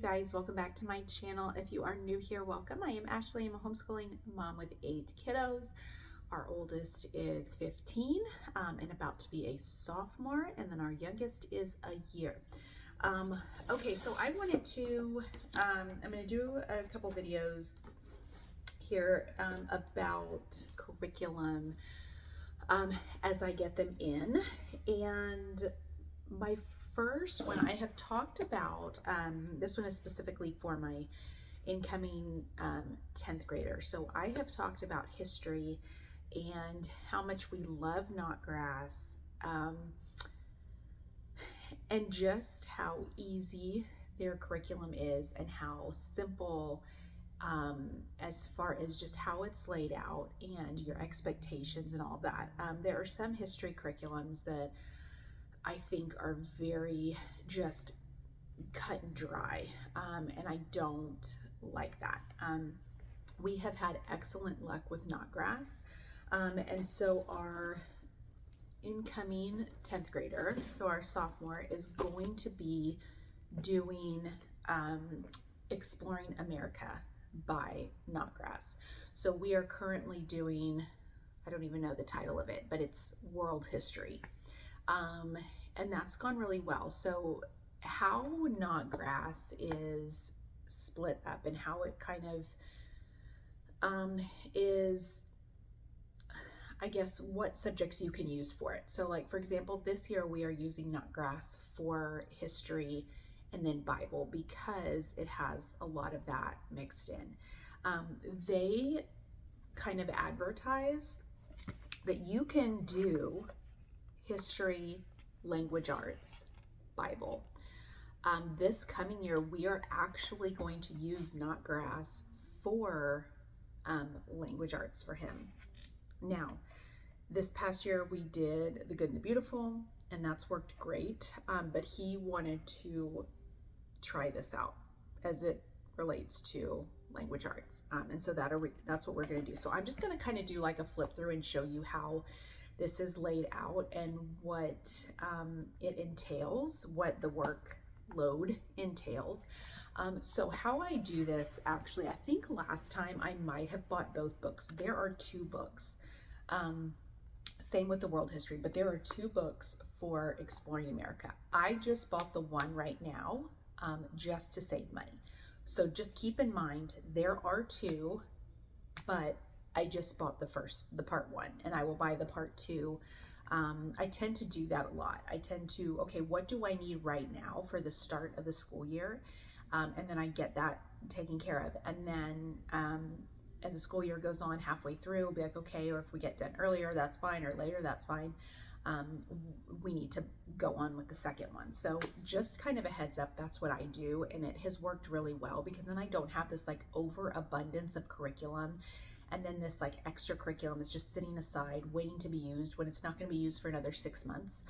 guys, welcome back to my channel. If you are new here, welcome. I am Ashley. I'm a homeschooling mom with 8 kiddos. Our oldest is 15 and about to be a sophomore, and then our youngest is a year. Okay, so I wanted to, I'm going to do a couple videos here about curriculum as I get them in. And my first one I have talked about, this one is specifically for my incoming 10th grader. So I have talked about history and how much we love Notgrass, and just how easy their curriculum is and how simple as far as just how it's laid out and your expectations and all that. There are some history curriculums that I think are very just cut and dry, and I don't like that. We have had excellent luck with Notgrass, and so our incoming 10th grader, so our sophomore, is going to be doing Exploring America by Notgrass. So we are currently doing, I don't even know the title of it, but it's World History. And that's gone really well. So how Notgrass is split up and how it kind of is, I guess, what subjects you can use for it. So like, for example, this year we are using Notgrass for history and then Bible because it has a lot of that mixed in. They kind of advertise that you can do history, language arts, Bible. This coming year, we are actually going to use Notgrass for language arts for him. Now, this past year we did The Good and the Beautiful, and that's worked great, but he wanted to try this out as it relates to language arts, and so that's what we're going to do. So I'm just going to kind of do like a flip through and show you how this is laid out and what it entails, what the workload entails. So how I do this, actually, I think last time I might have bought both books. There are 2 books. Same with the World History, but there are 2 books for Exploring America. I just bought the one right now just to save money. So just keep in mind, there are 2, but I just bought the part 1, and I will buy the part 2. I tend to do that a lot. I tend to, okay, what do I need right now for the start of the school year? And then I get that taken care of. And then as the school year goes on, halfway through, I'll be like, okay, or if we get done earlier, that's fine, or later, that's fine. We need to go on with the second one. So just kind of a heads up, that's what I do. And it has worked really well because then I don't have this like overabundance of curriculum. And then this like extra curriculum is just sitting aside waiting to be used when it's not going to be used for another 6 months.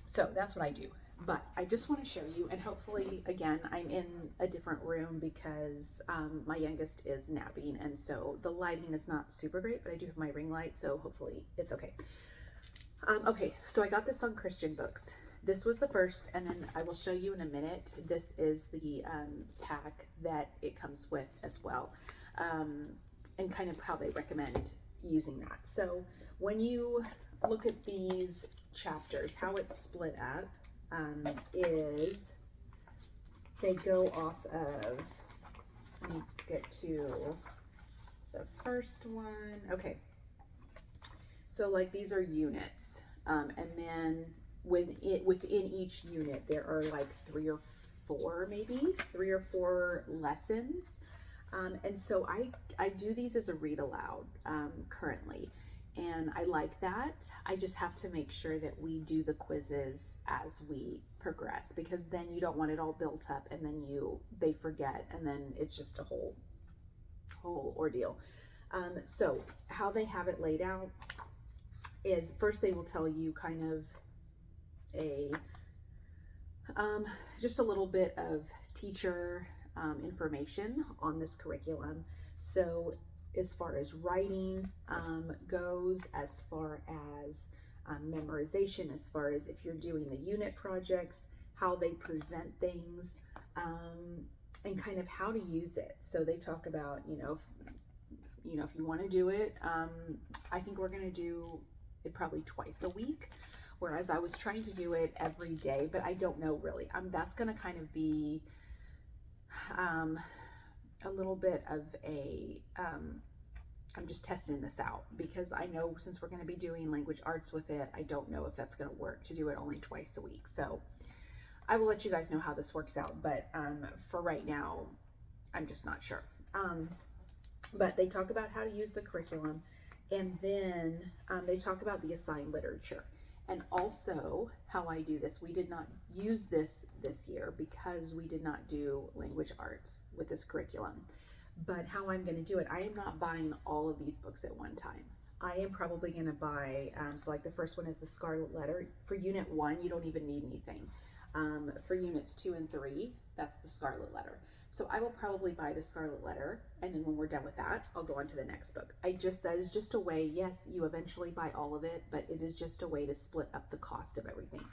So that's what I do. But I just want to show you, and hopefully, again, I'm in a different room because my youngest is napping, and so the lighting is not super great, but I do have my ring light, so hopefully it's okay. Okay, so I got this on Christian Books. This was the first, and then I will show you in a minute. This is the pack that it comes with as well, and kind of how they recommend using that. So when you look at these chapters, how it's split up is they go off of, let me get to the first one. Okay, so like these are units, and then within each unit there are like 3 or 4, maybe 3 or 4 lessons, and so I do these as a read aloud currently, and I like that. I just have to make sure that we do the quizzes as we progress, because then you don't want it all built up and then they forget, and then it's just a whole ordeal. So how they have it laid out is, first they will tell you kind of just a little bit of teacher information on this curriculum. So as far as writing goes, as far as memorization, as far as if you're doing the unit projects, how they present things, and kind of how to use it. So they talk about, if you want to do it, I think we're going to do it probably twice a week, whereas I was trying to do it every day, but I don't know really. That's going to kind of be a little bit of a, I'm just testing this out because I know since we're going to be doing language arts with it, I don't know if that's going to work to do it only twice a week. So I will let you guys know how this works out, but for right now, I'm just not sure. But they talk about how to use the curriculum, and then they talk about the assigned literature, and also how I do this. We did not use this year because we did not do language arts with this curriculum, but how I'm going to do it, I am not buying all of these books at one time. I am probably going to buy, so like the first one is the Scarlet Letter. For Unit 1, you don't even need anything. For Units 2 and 3, that's the Scarlet Letter. So I will probably buy the Scarlet Letter, and then when we're done with that, I'll go on to the next book. That is just a way, yes, you eventually buy all of it, but it is just a way to split up the cost of everything.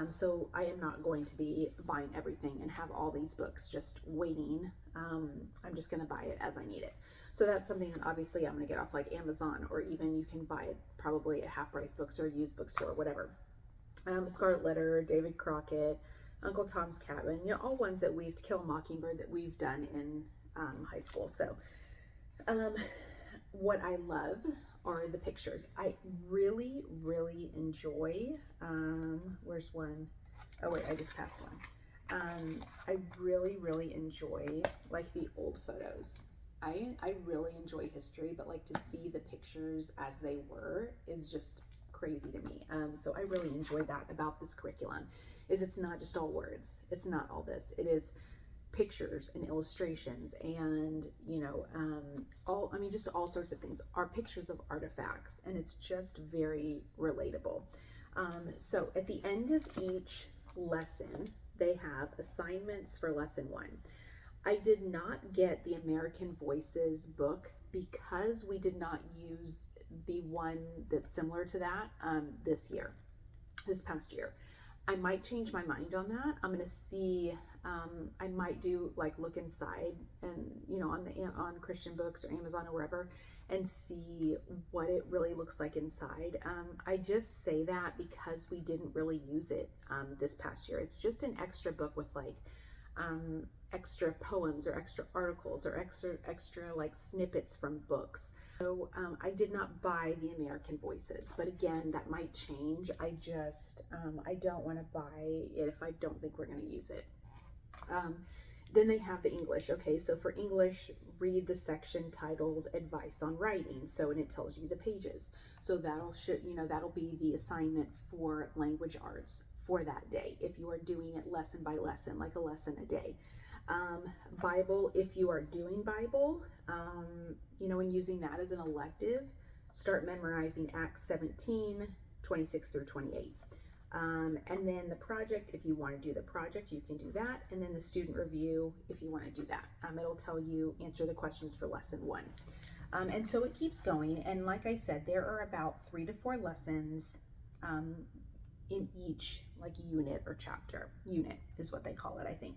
So I am not going to be buying everything and have all these books just waiting. I'm just going to buy it as I need it. So that's something that obviously I'm going to get off like Amazon, or even you can buy it probably at Half Price Books or used bookstore, whatever. Scarlet Letter, David Crockett, Uncle Tom's Cabin, all ones that To Kill a Mockingbird that we've done in high school. So what I love are the pictures. I really, really enjoy, where's one? Oh wait, I just passed one. I really, really enjoy like the old photos. I really enjoy history, but like to see the pictures as they were is just crazy to me. So I really enjoy that about this curriculum, is it's not just all words. It's not all this. It is pictures and illustrations and, just all sorts of things. Are pictures of artifacts, and it's just very relatable. So at the end of each lesson, they have assignments for lesson 1. I did not get the American Voices book because we did not use the one that's similar to that this past year. I might change my mind on that. I'm going to see, I might do like look inside and, on Christian Books or Amazon or wherever, and see what it really looks like inside. I just say that because we didn't really use it this past year. It's just an extra book with like extra poems or extra articles or extra like snippets from books. So I did not buy the American Voices, but again, that might change. I just, I don't want to buy it if I don't think we're going to use it. Then they have the English. Okay, so for English, read the section titled Advice on Writing. So, and it tells you the pages. So that'll be the assignment for language arts for that day, if you are doing it lesson by lesson, like a lesson a day. Bible, if you are doing Bible, and using that as an elective, start memorizing Acts 17, 26 through 28. And then the project, if you want to do the project, you can do that. And then the student review, if you want to do that. It'll tell you, answer the questions for lesson 1. And so it keeps going. And like I said, there are about 3 to 4 lessons in each like unit or chapter. Unit is what they call it, I think.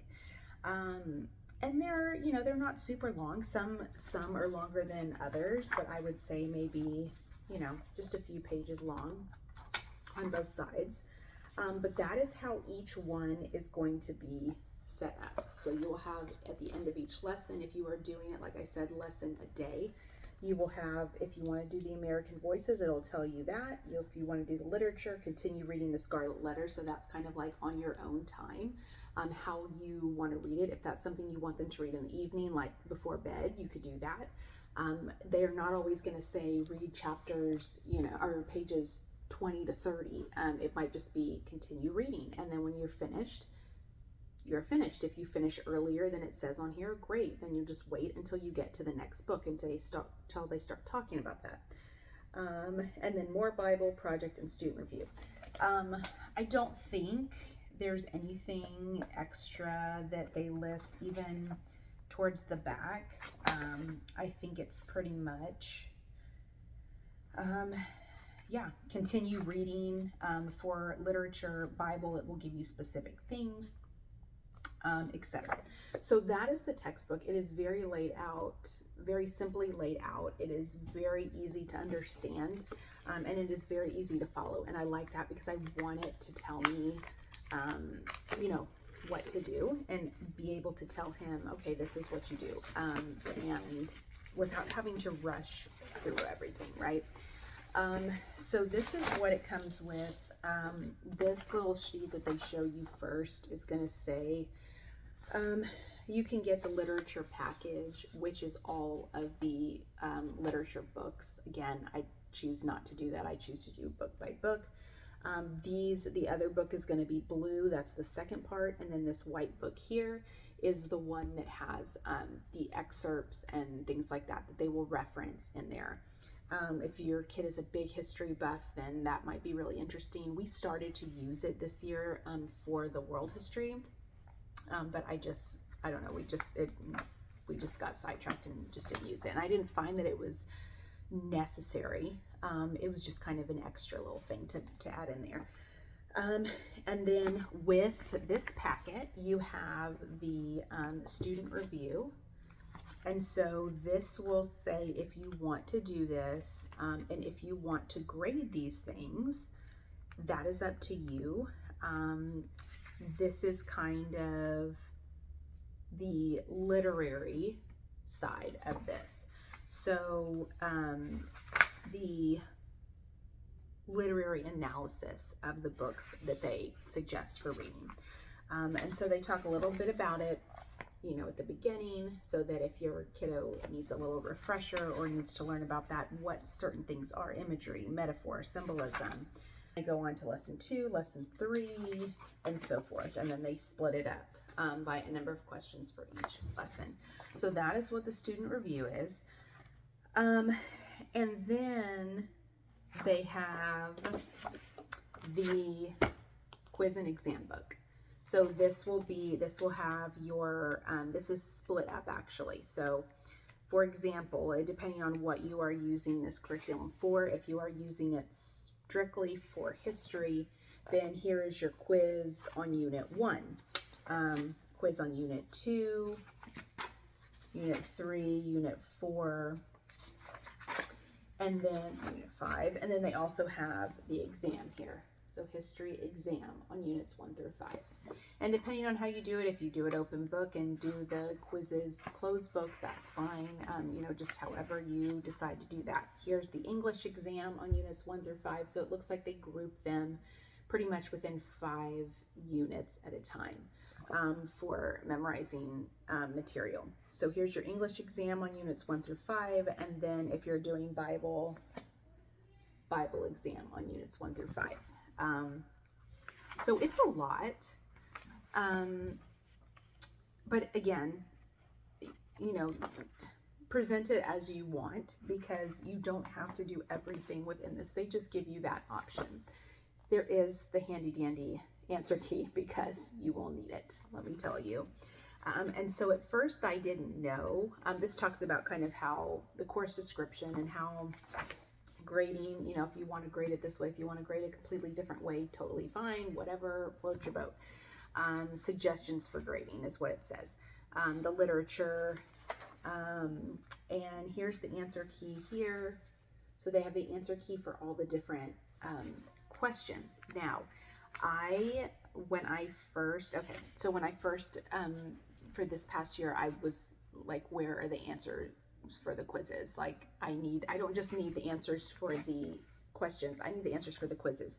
And they're not super long. Some are longer than others, but I would say maybe, just a few pages long on both sides. But that is how each one is going to be set up. So you will have at the end of each lesson, if you are doing it, like I said, lesson a day, you will have, if you want to do the American Voices, it'll tell you that. If you want to do the literature, continue reading the Scarlet Letter. So that's kind of like on your own time, how you want to read it. If that's something you want them to read in the evening, like before bed, you could do that. They're not always going to say read chapters, or pages 20 to 30. It might just be continue reading. And then when you're finished, you're finished. If you finish earlier than it says on here, great. Then you just wait until you get to the next book until they start talking about that. And then more Bible, project, and student review. I don't think there's anything extra that they list even towards the back. I think it's pretty much, continue reading. For literature, Bible, it will give you specific things. etc. So that is the textbook. It is very laid out, very simply laid out. It is very easy to understand, and it is very easy to follow. And I like that because I want it to tell me, you know, what to do and be able to tell him, okay, this is what you do, and without having to rush through everything, right? So this is what it comes with. This little sheet that they show you first is going to say, you can get the literature package, which is all of the literature books. Again, I choose not to do that. I choose to do book by book. The other book is going to be blue. That's the second part. And then this white book here is the one that has the excerpts and things like that they will reference in there. If your kid is a big history buff, then that might be really interesting. We started to use it this year for the world history, but I don't know, we just got sidetracked and just didn't use it. And I didn't find that it was necessary. It was just kind of an extra little thing to add in there. And then with this packet, you have the student review. And so this will say if you want to do this, and if you want to grade these things, that is up to you. This is kind of the literary side of this. So the literary analysis of the books that they suggest for reading. And so they talk a little bit about it, you know, at the beginning, so that if your kiddo needs a little refresher or needs to learn about that, what certain things are: imagery, metaphor, symbolism. They go on to lesson 2, lesson 3, and so forth. And then they split it up by a number of questions for each lesson. So that is what the student review is. And then they have the quiz and exam book. So this will have your, this is split up actually. So for example, depending on what you are using this curriculum for, if you are using it strictly for history, then here is your quiz on unit 1, quiz on unit 2, unit 3, unit 4, and then unit 5. And then they also have the exam here. So history exam on units 1 through 5. And depending on how you do it, if you do it open book and do the quizzes closed book, that's fine. You know, just however you decide to do that. Here's the English exam on units 1 through 5. So it looks like they group them pretty much within 5 units at a time for memorizing material. So here's your English exam on units 1 through 5. And then if you're doing Bible exam on units 1 through 5. So it's a lot, but again, you know, present it as you want, because you don't have to do everything within this. They just give you that option. There is the handy dandy answer key, because you will need it, let me tell you. And so at first I didn't know. This talks about kind of how the course description and how grading, you know, if you want to grade it this way, if you want to grade it a completely different way, totally fine, whatever floats your boat. Suggestions for grading is what it says. The literature, and here's the answer key here. So they have the answer key for all the different questions. Now, when I first, for this past year, I was like, where are the answers for the quizzes? Like, I don't just need the answers for the questions, I need the answers for the quizzes.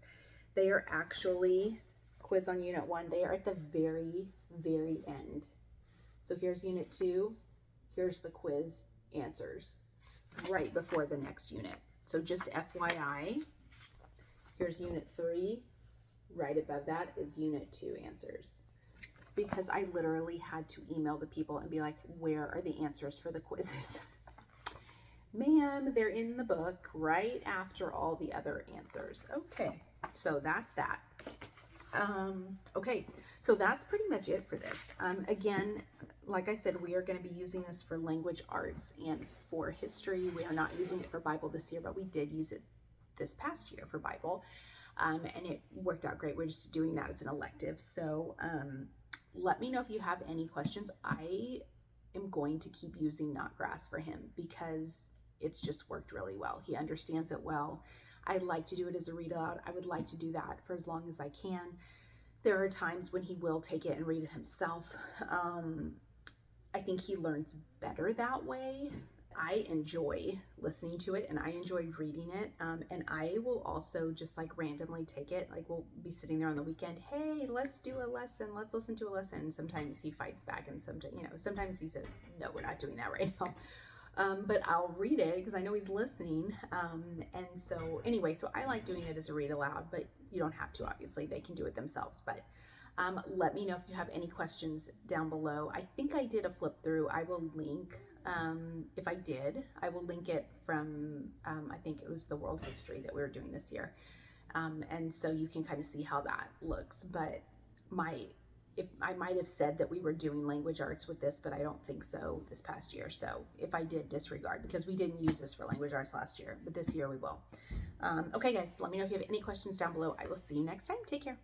They are actually, quiz on unit 1, they are at the very, very end. So here's unit 2, here's the quiz answers right before the next unit. So just FYI, here's unit 3, right above that is unit 2 answers. Because I literally had to email the people and be like, where are the answers for the quizzes? Ma'am, they're in the book right after all the other answers. Okay, so that's that. Okay, so that's pretty much it for this. Again, like I said, we are going to be using this for language arts and for history. We are not using it for Bible this year, but we did use it this past year for Bible. And it worked out great. We're just doing that as an elective. So let me know if you have any questions. I am going to keep using Notgrass for him because it's just worked really well. He understands it well. I like to do it as a read aloud. I would like to do that for as long as I can. There are times when he will take it and read it himself. I think he learns better that way. I enjoy listening to it and I enjoy reading it. And I will also just like randomly take it. Like we'll be sitting there on the weekend. Hey, let's do a lesson. Let's listen to a lesson. Sometimes he fights back and sometimes he says, no, we're not doing that right now. But I'll read it because I know he's listening. And so anyway, so I like doing it as a read aloud, but you don't have to, obviously they can do it themselves. But let me know if you have any questions down below. I think I did a flip through. I will link, if I did, I will link it from, I think it was the world history that we were doing this year. And so you can kind of see how that looks. But if I might have said that we were doing language arts with this, but I don't think so this past year. So if I did, disregard, because we didn't use this for language arts last year, but this year we will. Okay guys, let me know if you have any questions down below. I will see you next time. Take care.